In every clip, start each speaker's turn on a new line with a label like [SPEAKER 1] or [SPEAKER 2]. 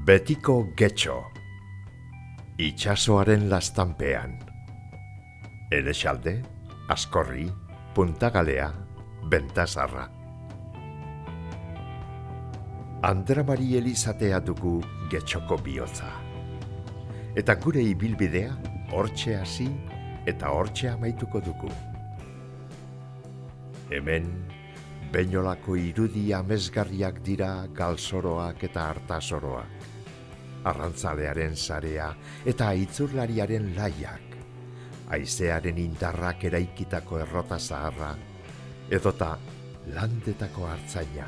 [SPEAKER 1] Betiko getxo, itxasoaren lastanpean. Elexalde, Askorri, Puntagalea, Bentasarra. Andramari Elizatea dugu getxoko bihotza. Eta gure ibilbidea hortxe hasi eta hortxe amaituko dugu. Hemen, Beñolako irudi amesgarriak dira galzoroak eta hartasoroak. Arrantzalearen sarea eta aitzurlariaren laiak. Haizearen indarrak eraikitako errota zaharra, edota landetako hartzaina.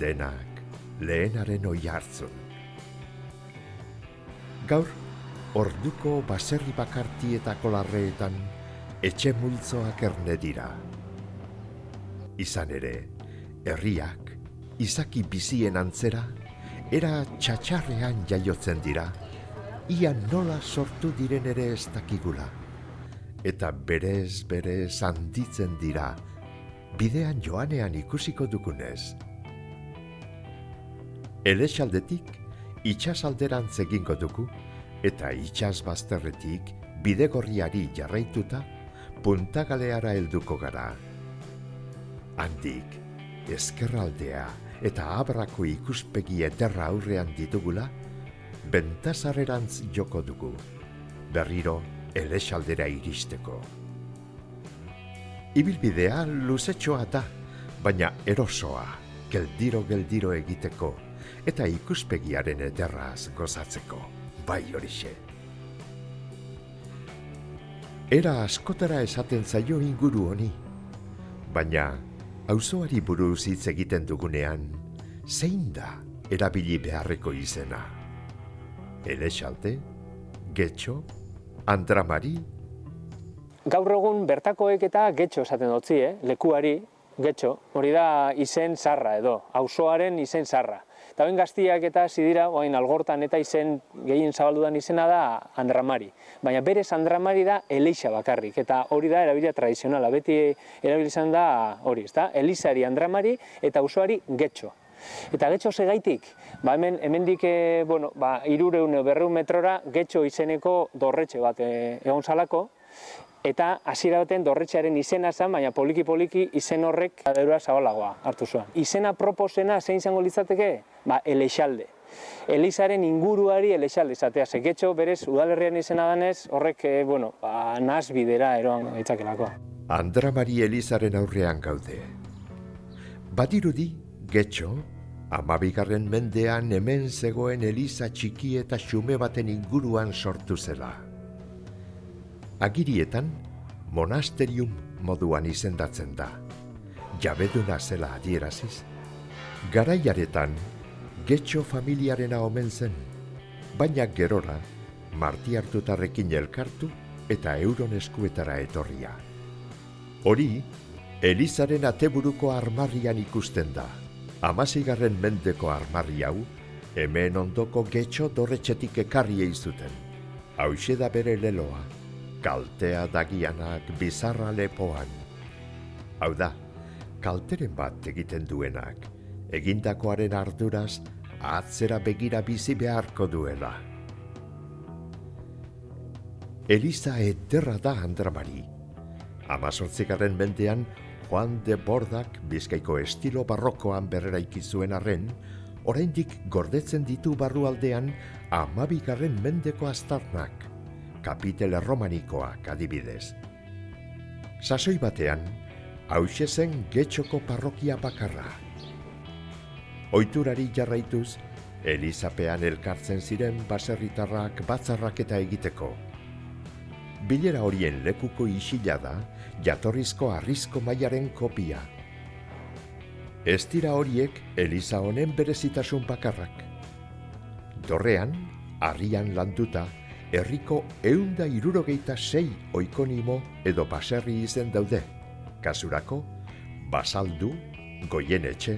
[SPEAKER 1] Denak lehenaren oihartzun. Gaur, orduko baserri bakartietako larreetan etxe multzoak erne dira. Izan ere, herriak, izaki bizien antzera, era txatxarrean jaiotzen dira, ia nola sortu diren ere ez dakigula, eta berez handitzen dira, bidean joanean ikusiko dugunez. Elexaldetik itxasalderantz egingo dugu, eta itxasbazterretik bidegorriari jarraituta Puntagaleara helduko gara. Handik, ezkerraldea eta abrako ikuspegi ederra aurrean ditugula, Bentasarrerantz joko dugu, berriro Elexaldera iristeko. Ibilbidea luzetxoa da, baina erosoa, geldiro egiteko, eta ikuspegiaren ederraz gozatzeko, bai horixe. Era askotara esaten zaio inguru honi, baina auzoari buruz hitz egiten dugunean, zein da erabili beharreko izena? Elexalde, getxo, Andramari?
[SPEAKER 2] Gaur egun bertakoek eta getxo esaten dutzi, lekuari, getxo, hori da izen zarra edo, auzoaren izen zarra. Eta oin gaztiak eta zidira, oin algortan eta izen gehien zabaldudan izena da Andramari. Baina berez Andramari da Elixa bakarrik, eta hori da erabilia tradizionala, beti erabilizan da hori, ezta? Elizari Andramari eta auzoari getxo. Eta getxo segaitik, hemendik 300-400 metrora getxo izeneko dorretxe bat egon zalako, eta hasiera baten dorretxearen izena zen, baina poliki izen horrek adurua zabalagoa hartu zuen. Izena proposena zein izango litzateke? Elexalde. Elizaren inguruari Elexalde izatea. Getxo berez udalerrian izena danez, horrek nahasbidera eroan gaitzakelako.
[SPEAKER 1] Andramari Elizaren aurrean gaude. Badirudi, getxo, 12. mendean hemen zegoen eliza txiki eta xume baten inguruan sortu zela. Agirietan, monasterium moduan izendatzen da, jabeduna zela adieraziz. Garaiaretan, getxo familiarena omen zen, baina gerora, martiartutarrekin elkartu eta euron eskuetara etorria. Hori, Elizaren ateburuko armarrian ikusten da. 16. mendeko armarri hau, hemen ondoko getxo dorretxetik ekarri eizuten. Hauxe da bere leloa, kaltea dagianak bizarra lepoan. Hau da, kalteren bat egiten duenak, egindakoaren arduraz, atzera begira bizi beharko duela. Eliza ederra da Andramari. 18. mendean, Juan de Bordak Bizkaiko estilo barrokoan berreraiki zuen arren, oraindik gordetzen ditu barrualdean 12. mendeko aztarnak, kapitel erromanikoak adibidez. Sasoi batean, hauxe zen getxoko parrokia bakarra. Ohiturari jarraituz, Elizapean elkartzen ziren baserritarrak batzarraketa egiteko. Bilera horien lekuko isila da, jatorrizko harrizko mailaren kopia. Ez dira horiek Eliza honen berezitasun bakarrak. Dorrean, harrian landuta, herriko 166 oikonimo edo baserri izen daude. Kasurako, Basaldu, Goienetxe,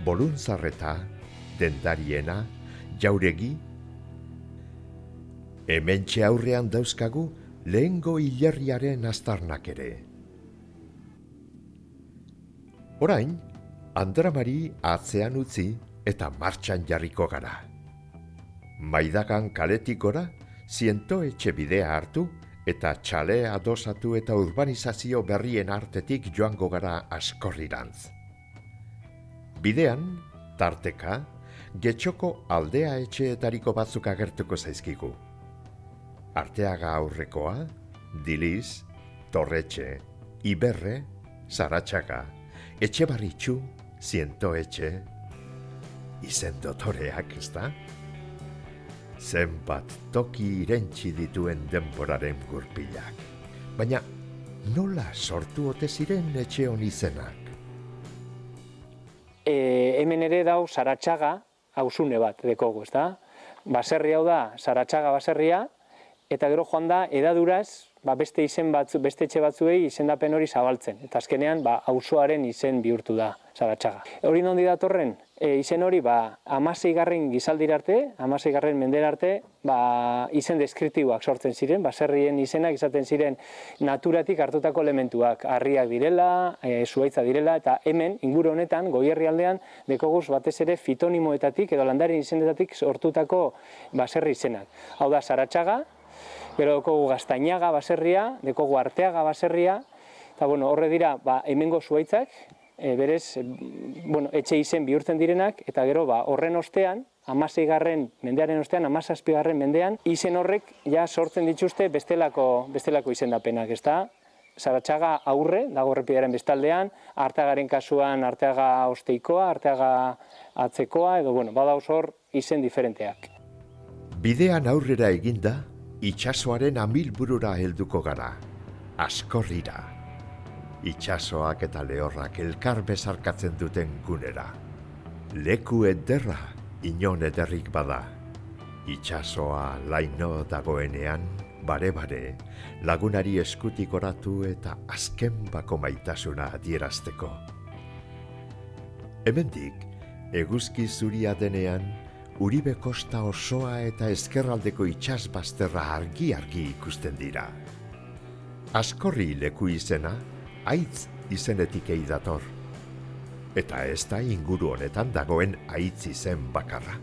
[SPEAKER 1] Boluntzarreta, Dendariena, Jauregi. Hementxe aurrean dauzkagu lehengo hilerriaren aztarnak ere. Orain, Andramari atzean utzi eta martxan jarriko gara. Maidagan kaletik gora, 100 etxe bidea hartu, eta txalea adosatu eta urbanizazio berrien artetik joango gara Askorrirantz. Bidean, tarteka, Getxoko aldea etxeetariko batzuk agertuko zaizkigu. Arteaga aurrekoa, Diliz, Torretxe, Iberre, Zaratxaga, Etxebarritxu, 100 etxe, izen dotoreak, ezta? Zenbat toki irentsi dituen denboraren gurpilak. Baina nola sortu ote ziren etxe hon izenak?
[SPEAKER 2] Hemen ere dau Zaratxaga auzune bat dekogu, ezta? Baserri hau da Zaratxaga baserria, eta gero joan da edaduraz beste etxe batzuei izendapen hori zabaltzen. Eta azkenean auzoaren izen bihurtu da Zaratxaga. Hori nondi datorren? Izen hori 16. gizaldira arte, 16. mendera arte, izen deskriptiboak sortzen ziren, baserrien izenak izaten ziren naturatik hartutako elementuak, harriak direla, zuhaitza direla, eta hemen, inguru honetan, Goierri aldean, dekoguz batez ere fitonimoetatik edo landarien izenetatik sortutako baserri izenak. Hau da Zaratxaga, gero dekogu Gaztainaga baserria, dekogu Arteaga baserria, eta horre dira hemengo zuhaitzak, berez, etxe izen bihurtzen direnak, eta gero horren ostean, 16. mendearen ostean, 17. mendean, izen horrek ja sortzen dituzte bestelako izendapenak, ezta? Zaratxaga aurre, dago errepidearen bestaldean, Arteagaren kasuan Arteaga osteikoa, Arteaga atzekoa, edo badauz hor izen diferenteak.
[SPEAKER 1] Bidean aurrera eginda, itsasoaren amilburura helduko gara, Askorrira. Itsasoak eta lehorrak elkar bezarkatzen duten gunera. Leku ederra, inon ederrik bada. Itsasoa laino dagoenean, bare-bare, lagunari eskutik oratu eta azken bako maitasuna adierazteko. Hemendik, eguzki zuria denean, Uribe kosta osoa eta ezkerraldeko itsasbazterra argi-argi ikusten dira. Askorri leku izena, Aitz izenetik dator. Eta ez da inguru honetan dagoen aitz izen bakarra.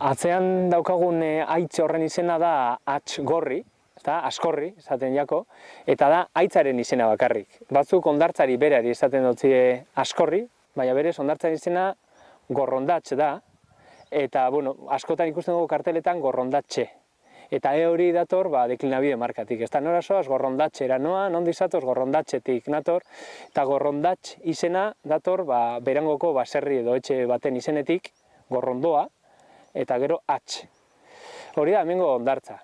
[SPEAKER 2] Atzean daukagun aitz horren izena da Atx gorri, Askorri, esaten jako, eta da aitzaren izena bakarrik. Batzuk hondartzari berari esaten dutzie Askorri, baina berez hondartzaren izena Gorrondatx da, eta askotan ikusten dugu karteletan Gorrondatxe. Eta hori dator deklinabide markatik. Ez da nora zoaz Gorrondatxera noa, nondi zatoz Gorrondatxetik nator, eta Gorrondatx izena dator berangoko baserri edo etxe baten izenetik, Gorrondoa, eta gero Atx. Hori da hemengo hondartza.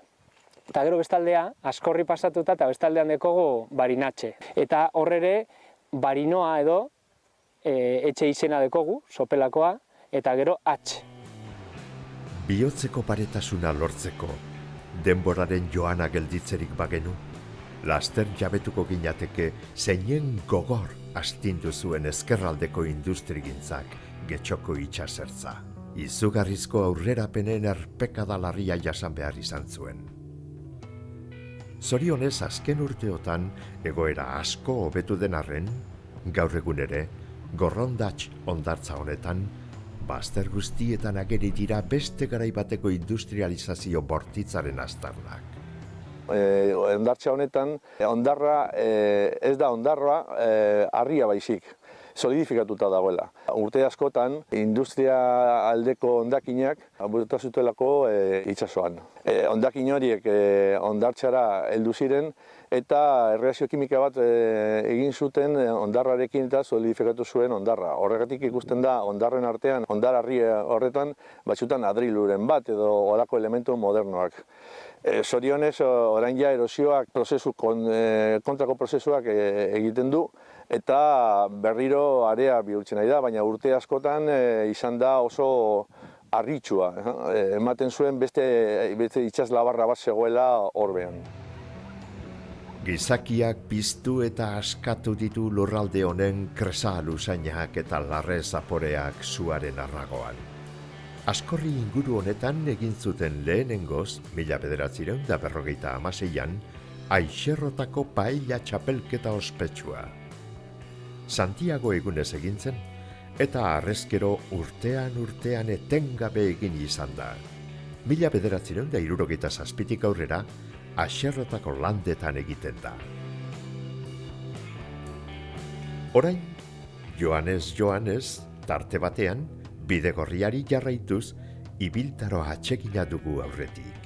[SPEAKER 2] Eta gero bestaldea, Askorri pasatuta eta bestaldean dekogu Barinatxe. Eta horrere Barinoa edo etxe izena dekogu, sopelakoa, eta gero Atx.
[SPEAKER 1] Bihotzeko paretasuna lortzeko, denboraren joana gelditzerik bagenu, laster jabetuko ginateke zeinen gogor astindu zuen ezkerraldeko industrigintzak Getxoko itsasertza. Izugarrizko aurrerapenen erpekada larria jasan behar izan zuen. Zorionez azken urteotan egoera asko hobetu den arren, gaur egun ere, Gorrondatx hondartza honetan, bazter guztietan ageri dira beste garaibateko industrializazio bortitzaren aztarnak.
[SPEAKER 3] Hondartza honetan, hondarra ez da hondarra, harria baizik, solidifikatuta dagoela. Urte askotan, industria aldeko hondakinak bota zutelako itsasoan. Hondakin horiek hondartzara heldu ziren, eta erreakzio kimika bat egin zuten hondarrarekin eta solidifikatu zuen hondarra. Horregatik ikusten da hondarren artean, hondar harri horretan, batzutan adriluren bat edo olako elementu modernoak. Zorionez, orain ja erosioak kontrako prozesuak egiten du, eta berriro area bihurtzen ari da, baina urte askotan izan da oso harritxua. Ematen zuen beste itsaslabarra bat zegoela horbean.
[SPEAKER 1] Gizakiak piztu eta askatu ditu lurralde honen kresa luzainak eta larre zaporeak zuaren arragoan. Askorri inguru honetan egin zuten lehenengoz, 1956an, Aixerrotako paella txapelketa ospetsua. Santiago egunez egin zen, eta harrezkero urtean etengabe egin izan da. 1967tik aurrera, Axerrotako landetan egiten da. Orain, joanez, tarte batean, bidegorriari jarraituz, ibiltaro atsegina dugu aurretik.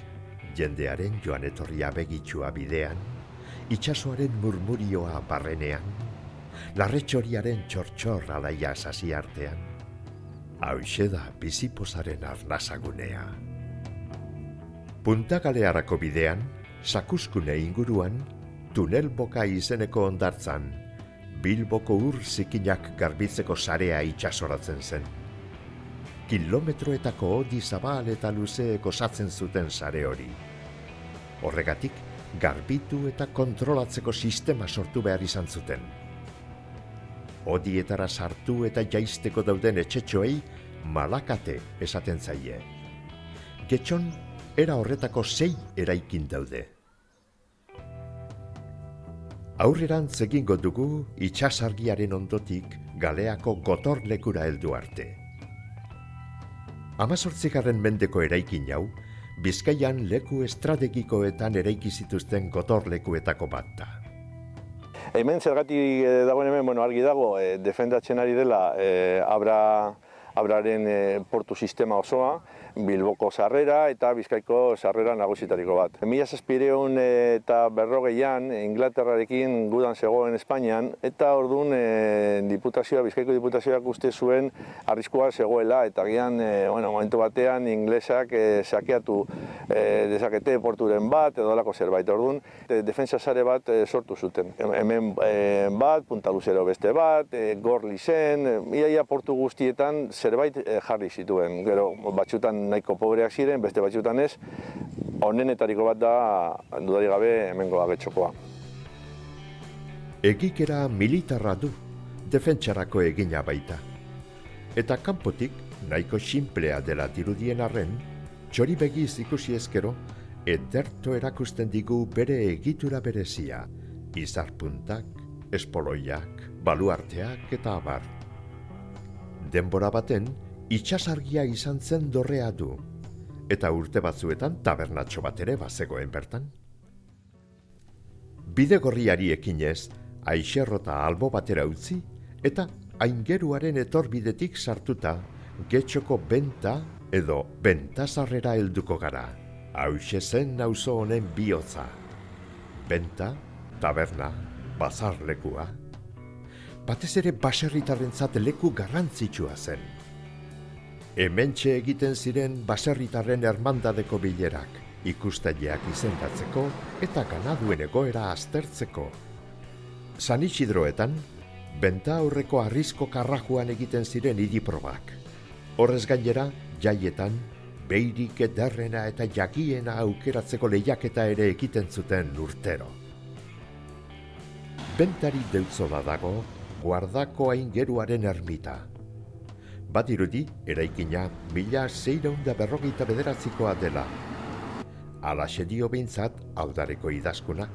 [SPEAKER 1] Jendearen joan etorria begitsua bidean, itsasoaren murmurioa barrenean, larretxoriaren txortxor alaia sasi artean. Hauxe da bizipozaren arnasagunea. Punta Galearako bidean, Sakuskune inguruan, tunel boka izeneko hondartzan, Bilboko ur zikinak garbitzeko sarea itsasoratzen zen. Kilometroetako hodi zabal eta luzeek osatzen zuten sare hori. Horregatik, garbitu eta kontrolatzeko sistema sortu behar izan zuten. Hodietara sartu eta jaisteko dauden etxetxoei malakate esaten zaie. Getxon, era horretako 6 eraikin daude. Aurrerantz egingo dugu itsasargiaren ondotik Galeako gotorlekura heldu arte. 18. mendeko eraikin hau, Bizkaian leku estrategikoetan eraiki zituzten gotorlekuetako bat da.
[SPEAKER 3] Hemen zergatik dagoen hemen, argi dago, defendatzen ari dela Abraren portu sistema osoa, Bilboko sarrera eta Bizkaiko sarrera nagusitariko bat. 1740an Inglaterrarekin gudan zegoen Espainian eta orduan Bizkaiko diputazioak uste zuen arriskua zegoela eta gian momentu batean inglesak sakeatu dezakete porturen bat edo alako zerbait. Orduan defensa sare bat sortu zuten. Hemen bat, Punta Luzero beste bat, Gorlizen, iaia portu guztietan zerbait jarri zituen. Gero batzutan nahiko pobreak ziren, beste batzutan ez, honenetariko bat da, dudarik gabe, hemengo Getxokoa.
[SPEAKER 1] Egikera militarra du, defentsarako egina baita. Eta kanpotik, nahiko sinplea dela dirudien arren, txori begiz ikusi ezkero, ederto erakusten digu bere egitura berezia, izarpuntak, espoloiak, baluarteak eta abar. Denbora baten, itsasargia izan zen dorrea du, eta urte batzuetan tabernatxo bat ere bazegoen bertan. Bidegorriari ekinez, Aixerrota albo batera utzi, eta Aingeruaren etorbidetik sartuta, Getxoko benta edo bentasarrera helduko gara. Hauxe zen auzo honen bihotza. Benta, taberna, bazarlekua. Batez ere baserritarrentzat leku garrantzitsua zen. Hementxe egiten ziren baserritarren ermandadeko bilerak, ikustaileak izendatzeko eta ganaduen egoera aztertzeko. San Isidroetan, benta aurreko arrizko karrajuan egiten ziren hiriprobak. Horrez gainera, jaietan, beirik ederrena eta jakiena aukeratzeko lehiaketa ere egiten zuten urtero. Bentari deutzola dago, Guardako Aingeruaren ermita. Badirudi, eraikina 1649koa dela. Alaxe dio behintzat Audareko idazkunak.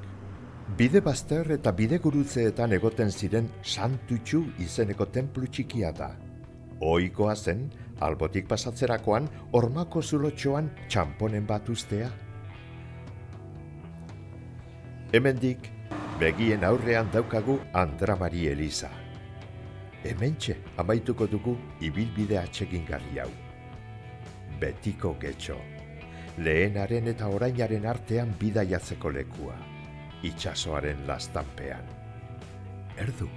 [SPEAKER 1] Bide bazter eta bide gurutzeetan egoten ziren Santutxu izeneko tenplu txikia da. Ohikoa zen, albotik pasatzerakoan, hormako zulotxoan txamponen bat ustea. Hemendik, begien aurrean daukagu Andramari eliza. Hementxe amaituko dugu ibilbide atsegingarri hau. Betiko Getxo, lehenaren eta orainaren artean bidaiatzeko lekua, itsasoaren lastanpean. Erdu.